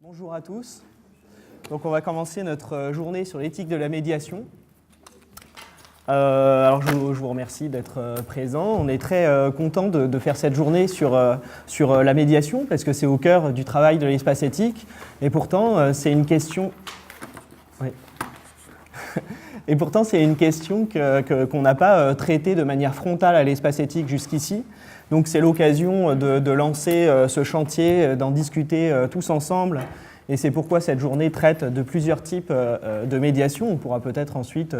Bonjour à tous. Donc on va commencer notre journée sur l'éthique de la médiation. Alors je vous remercie d'être présent. On est très content de faire cette journée sur la médiation parce que c'est au cœur du travail de l'espace éthique. Et pourtant, c'est une question... Oui. Et pourtant, c'est une question qu'on n'a pas traitée de manière frontale à l'espace éthique jusqu'ici. Donc c'est l'occasion de lancer ce chantier, d'en discuter tous ensemble. Et c'est pourquoi cette journée traite de plusieurs types de médiation. On pourra peut-être ensuite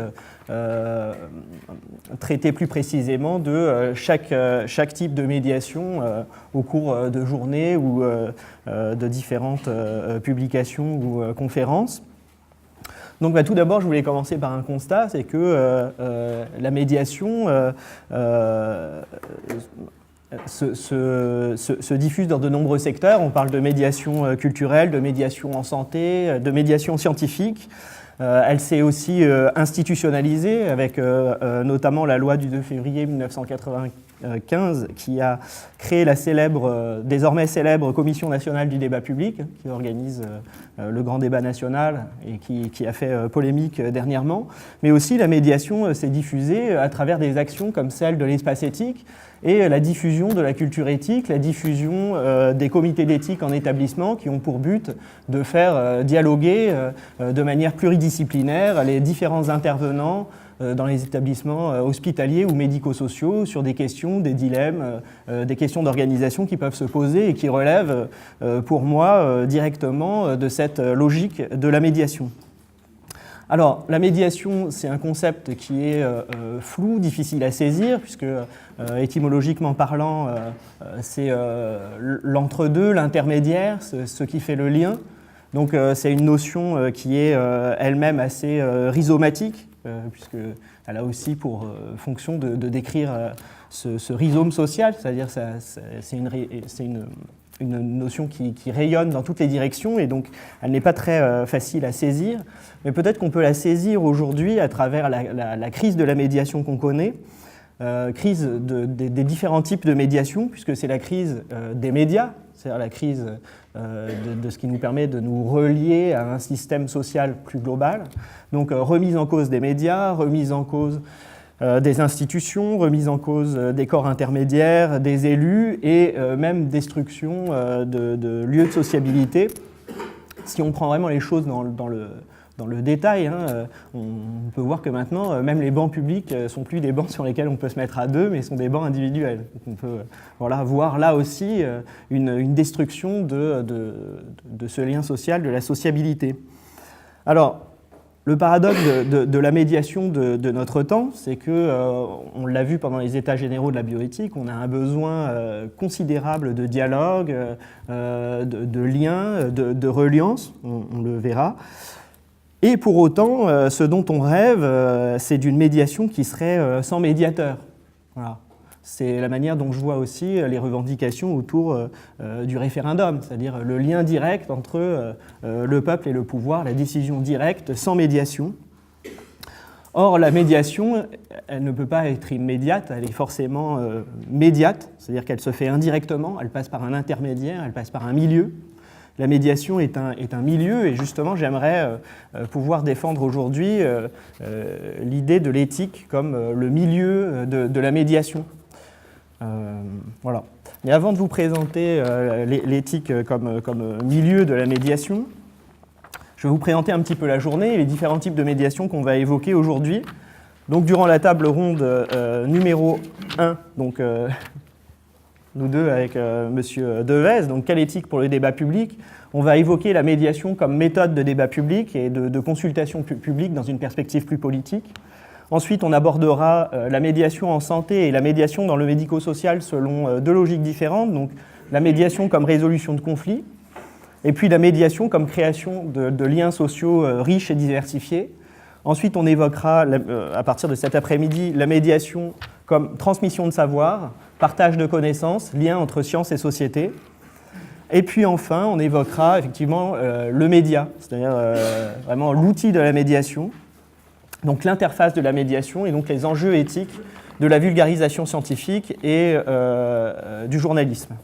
traiter plus précisément de chaque type de médiation au cours de journées ou de différentes publications ou conférences. Donc tout d'abord, je voulais commencer par un constat, c'est que la médiation se diffuse dans de nombreux secteurs. On parle de médiation culturelle, de médiation en santé, de médiation scientifique. Elle s'est aussi institutionnalisée avec notamment la loi du 2 février 1995 qui a créé la désormais célèbre Commission nationale du débat public qui organise le grand débat national et qui a fait polémique dernièrement. Mais aussi la médiation s'est diffusée à travers des actions comme celle de l'espace éthique et la diffusion de la culture éthique, la diffusion des comités d'éthique en établissement qui ont pour but de faire dialoguer de manière pluridisciplinaire les différents intervenants dans les établissements hospitaliers ou médico-sociaux sur des questions, des dilemmes, des questions d'organisation qui peuvent se poser et qui relèvent pour moi directement de cette logique de la médiation. Alors, la médiation, c'est un concept qui est flou, difficile à saisir, puisque étymologiquement parlant, c'est l'entre-deux, l'intermédiaire, ce qui fait le lien. Donc, c'est une notion qui est elle-même assez rhizomatique, puisqu'elle a aussi pour fonction de décrire ce rhizome social, c'est-à-dire c'est une notion qui rayonne dans toutes les directions et donc elle n'est pas très facile à saisir. Mais peut-être qu'on peut la saisir aujourd'hui à travers la crise de la médiation qu'on connaît, crise des différents types de médiation, puisque c'est la crise des médias, c'est-à-dire la crise de ce qui nous permet de nous relier à un système social plus global. Donc remise en cause des médias, remise en cause des institutions, remise en cause des corps intermédiaires, des élus et même destruction de lieux de sociabilité. Si on prend vraiment les choses dans le détail, on peut voir que maintenant, même les bancs publics ne sont plus des bancs sur lesquels on peut se mettre à deux, mais sont des bancs individuels. Donc on peut voir là aussi une destruction de ce lien social, de la sociabilité. Alors, le paradoxe de la médiation de notre temps, c'est qu'on l'a vu pendant les états généraux de la bioéthique, on a un besoin considérable de dialogue, de liens, de reliance, on le verra. Et pour autant, ce dont on rêve, c'est d'une médiation qui serait sans médiateur. Voilà. C'est la manière dont je vois aussi les revendications autour du référendum, c'est-à-dire le lien direct entre le peuple et le pouvoir, la décision directe sans médiation. Or, la médiation, elle ne peut pas être immédiate, elle est forcément médiate, c'est-à-dire qu'elle se fait indirectement, elle passe par un intermédiaire, elle passe par un milieu. La médiation est un milieu et justement j'aimerais pouvoir défendre aujourd'hui l'idée de l'éthique comme le milieu de la médiation. Voilà. Mais avant de vous présenter l'éthique comme milieu de la médiation, je vais vous présenter un petit peu la journée et les différents types de médiation qu'on va évoquer aujourd'hui. Donc durant la table ronde numéro 1, donc nous deux avec Monsieur Devez, donc quelle éthique pour le débat public, on va évoquer la médiation comme méthode de débat public et de consultation publique dans une perspective plus politique. Ensuite, on abordera la médiation en santé et la médiation dans le médico-social selon deux logiques différentes, donc la médiation comme résolution de conflits, et puis la médiation comme création de liens sociaux riches et diversifiés. Ensuite, on évoquera, à partir de cet après-midi, la médiation comme transmission de savoir, partage de connaissances, lien entre science et société. Et puis enfin, on évoquera effectivement le média, c'est-à-dire vraiment l'outil de la médiation, donc l'interface de la médiation et donc les enjeux éthiques de la vulgarisation scientifique et du journalisme.